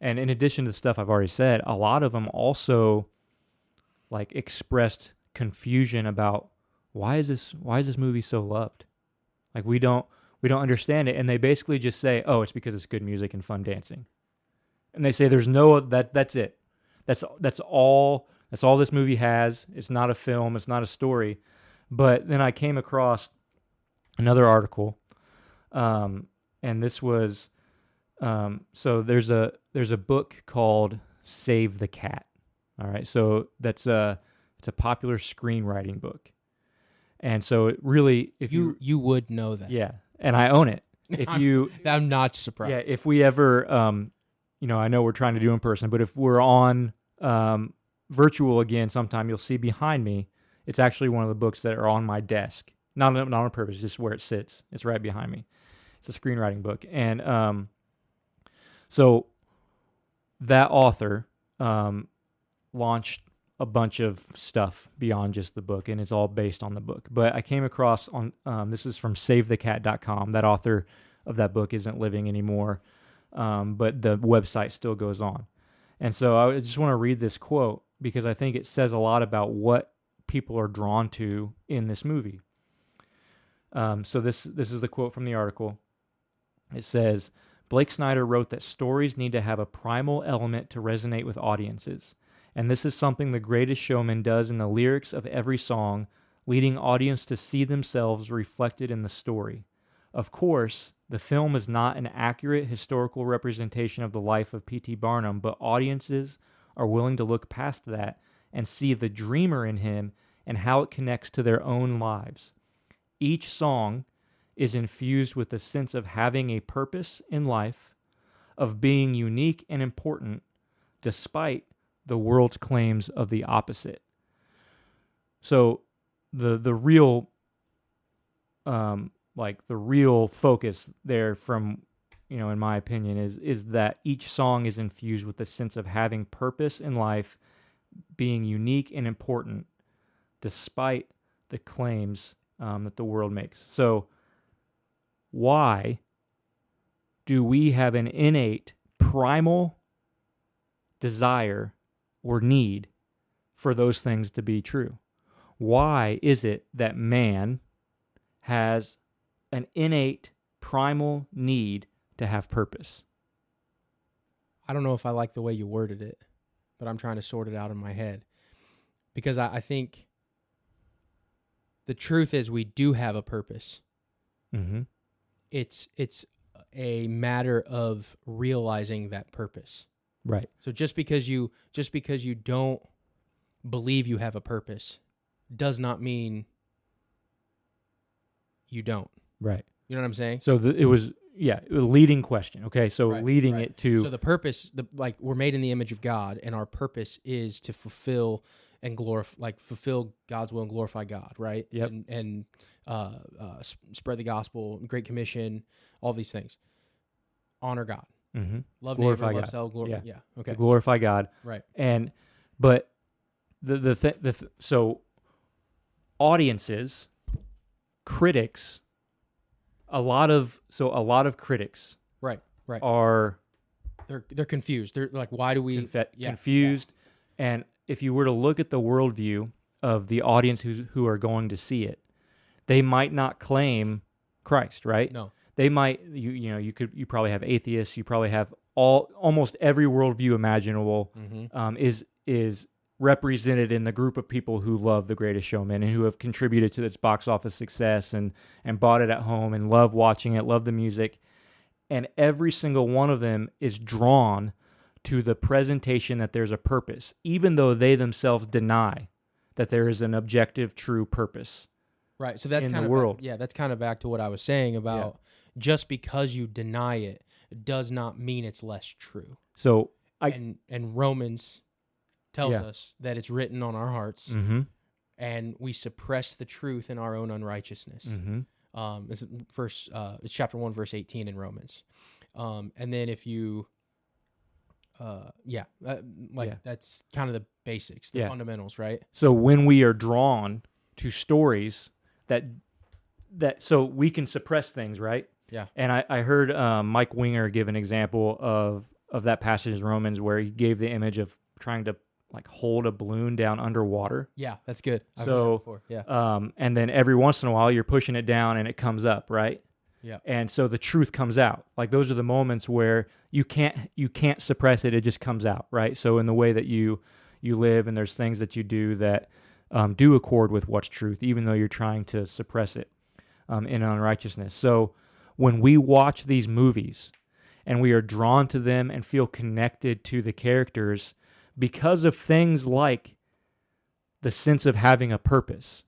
And in addition to the stuff I've already said, a lot of them also like expressed confusion about why is this movie so loved? Like we don't understand it, and they basically just say, "Oh, it's because it's good music and fun dancing." And they say there's that's it. That's all this movie has. It's not a film, it's not a story. But then I came across another article, and this was so there's a book called Save the Cat. All right, so it's a popular screenwriting book, and so it really, if you would know that, yeah, and I own it. I'm not surprised. Yeah, if we ever, I know we're trying to do in person, but if we're on virtual again sometime, you'll see behind me. It's actually one of the books that are on my desk, not on purpose, just where it sits. It's right behind me. It's a screenwriting book, and so that author launched a bunch of stuff beyond just the book, and it's all based on the book. But I came across on this is from SaveTheCat.com. That author of that book isn't living anymore, but the website still goes on. And so I just want to read this quote because I think it says a lot about what people are drawn to in this movie. So this is the quote from the article. It says, Blake Snyder wrote that stories need to have a primal element to resonate with audiences. And this is something The Greatest Showman does in the lyrics of every song, leading audience to see themselves reflected in the story. Of course, the film is not an accurate historical representation of the life of P.T. Barnum, but audiences are willing to look past that and see the dreamer in him and how it connects to their own lives. Each song is infused with a sense of having a purpose in life, of being unique and important, despite the world's claims of the opposite. So the real the real focus there, from in my opinion, is that each song is infused with a sense of having purpose in life, being unique and important, despite the claims that the world makes. So why do we have an innate primal desire or need for those things to be true? Why is it that man has an innate primal need to have purpose? I don't know if I like the way you worded it, but I'm trying to sort it out in my head. Because I think the truth is we do have a purpose. Mm-hmm. It's a matter of realizing that purpose. Right. So just because you don't believe you have a purpose does not mean you don't. Right. You know what I'm saying? So it was a leading question. Okay, so leading it to... So the purpose, we're made in the image of God, and our purpose is to fulfill and fulfill God's will and glorify God, right? Yep. And spread the gospel, Great Commission, all these things. Honor God. Mm-hmm. Love Glorify neighbor, love God. self, yeah. Okay. To glorify God. Right. But so audiences, critics, a lot of critics Right. are They're confused. They're like, why do we confused? And if you were to look at the worldview of the audience who are going to see it, they might not claim Christ, right? No. They might. You probably have atheists. You probably have almost every worldview imaginable is represented in the group of people who love The Greatest Showman and who have contributed to its box office success and bought it at home and love watching it, love the music. And every single one of them is drawn to the presentation that there's a purpose, even though they themselves deny that there is an objective, true purpose. Right. So that's in kind the of world. That's kind of back to what I was saying about just because you deny it does not mean it's less true. So and Romans tells us that it's written on our hearts, and we suppress the truth in our own unrighteousness. It's chapter 1, verse 18 in Romans. And then if you, that's kind of the basics, the fundamentals, right? So when we are drawn to stories that so we can suppress things, right? Yeah. And I heard Mike Winger give an example of that passage in Romans where he gave the image of trying to like hold a balloon down underwater. Yeah, that's good. I've so, heard that before. Yeah. And then every once in a while you're pushing it down and it comes up, right? Yeah. And so the truth comes out. Like those are the moments where you can't suppress it. It just comes out, right? So in the way that you live, and there's things that you do that do accord with what's truth, even though you're trying to suppress it in unrighteousness. So when we watch these movies and we are drawn to them and feel connected to the characters because of things like the sense of having a purpose,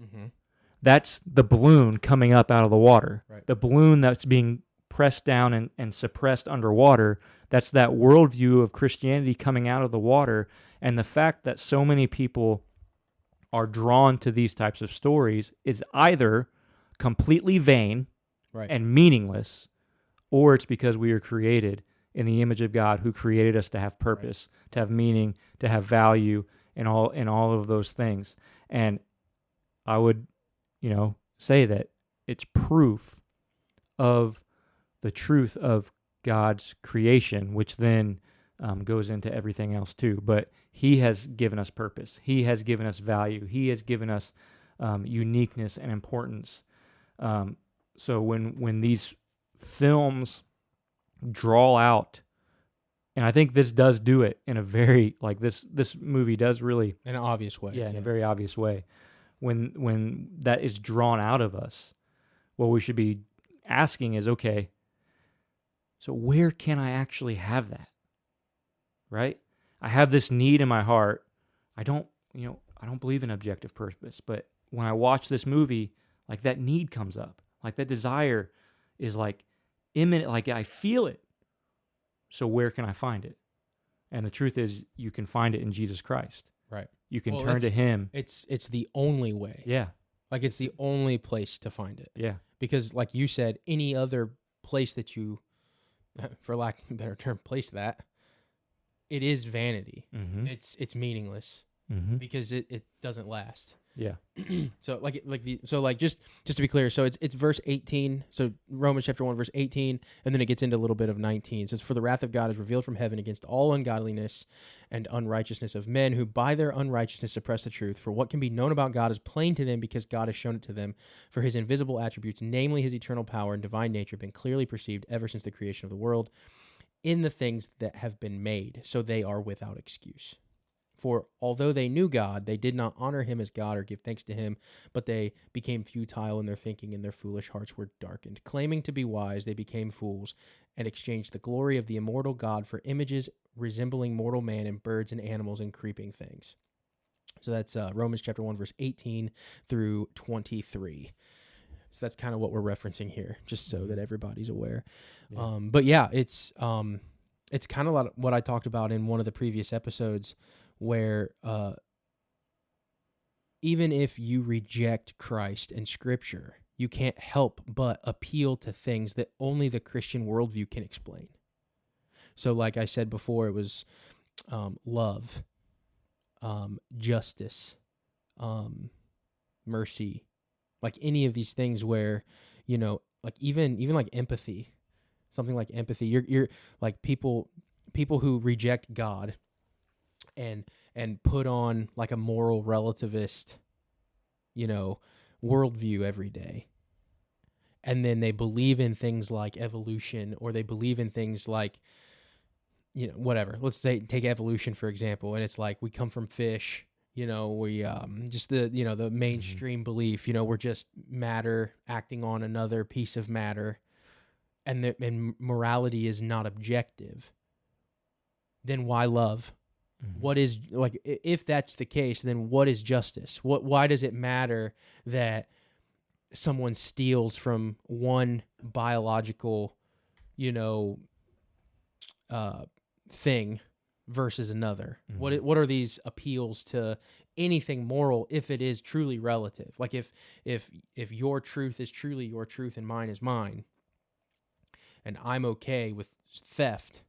that's the balloon coming up out of the water. Right. The balloon that's being pressed down and suppressed underwater, that's that worldview of Christianity coming out of the water. And the fact that so many people are drawn to these types of stories is either completely vain and meaningless, or it's because we are created in the image of God who created us to have purpose, to have meaning, to have value, and all of those things. And I would, say that it's proof of the truth of God's creation, which then goes into everything else too. But He has given us purpose. He has given us value. He has given us uniqueness and importance. So when these films draw out, and I think this does do it in a very, like this movie does really... In an obvious way. Yeah, in a very obvious way. When that is drawn out of us, what we should be asking is, okay, so where can I actually have that? Right? I have this need in my heart. I don't believe in objective purpose, but when I watch this movie, like that need comes up. Like that desire is like imminent, like I feel it. So where can I find it? And the truth is you can find it in Jesus Christ. Right. You can turn to Him. It's the only way. Yeah. Like it's the only place to find it. Yeah. Because like you said, any other place that you, for lack of a better term, place that, it is vanity. It's meaningless because it doesn't last. Yeah. So just to be clear, so it's verse 18. So Romans chapter 1 verse 18, and then it gets into a little bit of 19. It says, "For the wrath of God is revealed from heaven against all ungodliness and unrighteousness of men who by their unrighteousness suppress the truth. For what can be known about God is plain to them, because God has shown it to them. For His invisible attributes, namely His eternal power and divine nature, have been clearly perceived ever since the creation of the world in the things that have been made, so they are without excuse. For although they knew God, they did not honor Him as God or give thanks to Him, but they became futile in their thinking, and their foolish hearts were darkened. Claiming to be wise, they became fools and exchanged the glory of the immortal God for images resembling mortal man and birds and animals and creeping things." So that's Romans chapter 1, verse 18 through 23. So that's kind of what we're referencing here, just so that everybody's aware. Yeah. But yeah, it's kind of what I talked about in one of the previous episodes, where even if you reject Christ and Scripture, you can't help but appeal to things that only the Christian worldview can explain. So like I said before, it was love, justice, mercy, like any of these things where, like even like empathy, something like empathy. You're like people who reject God and put on like a moral relativist, worldview every day. And then they believe in things like evolution, or they believe in things like, whatever. Let's say, take evolution, for example. And it's like, we come from fish, we, just the mainstream belief, we're just matter acting on another piece of matter. And morality is not objective. Then why love? What is, like, if that's the case, then what is justice? Why does it matter that someone steals from one biological, thing versus another? What are these appeals to anything moral if it is truly relative? Like if your truth is truly your truth and mine is mine, and I'm okay with theft,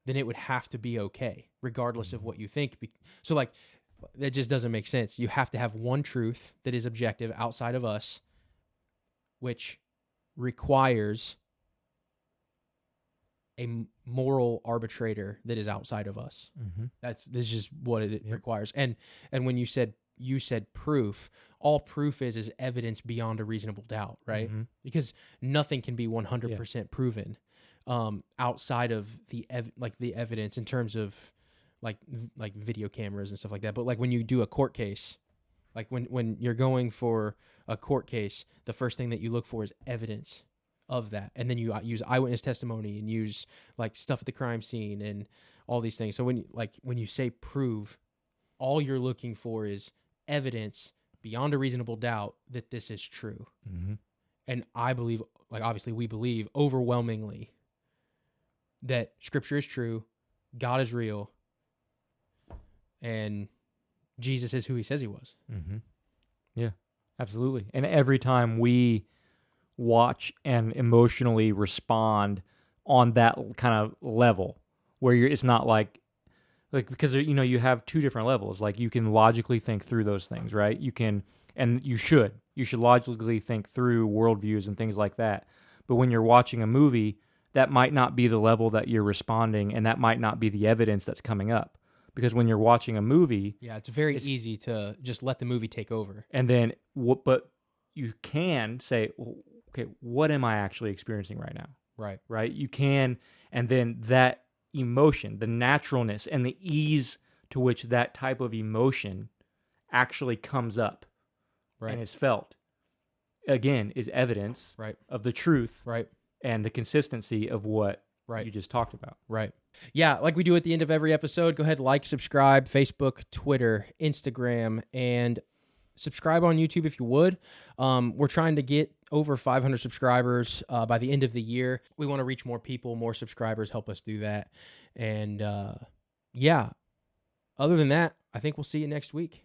then it would have to be okay, regardless of what you think. So, like, that just doesn't make sense. You have to have one truth that is objective outside of us, which requires a moral arbitrator that is outside of us. This is just what it requires. And when you said proof, all proof is evidence beyond a reasonable doubt, right? Because nothing can be 100% proven outside of the evidence in terms of like video cameras and stuff like that. But like when you do a court case, like when you're going for a court case, the first thing that you look for is evidence of that, and then you use eyewitness testimony and use like stuff at the crime scene and all these things. So when you say prove, all you're looking for is evidence beyond a reasonable doubt that this is true. And I believe, like, obviously we believe overwhelmingly that Scripture is true, God is real, and Jesus is who he says he was. Yeah, absolutely. And every time we watch and emotionally respond on that kind of level, where it's not like because you have two different levels. Like, you can logically think through those things, right? You can, and you should logically think through worldviews and things like that. But when you're watching a movie, that might not be the level that you're responding, and that might not be the evidence that's coming up. Because when you're watching a movie, it's very easy to just let the movie take over. And then but you can say, well, okay, what am I actually experiencing right now? Right. You can, and then that emotion, the naturalness and the ease to which that type of emotion actually comes up and is felt, again, is evidence of the truth and the consistency of what you just talked about. Yeah, like we do at the end of every episode, go ahead, like, subscribe, Facebook, Twitter, Instagram, and subscribe on YouTube if you would. We're trying to get over 500 subscribers by the end of the year. We want to reach more people, more subscribers help us do that. And other than that, I think we'll see you next week.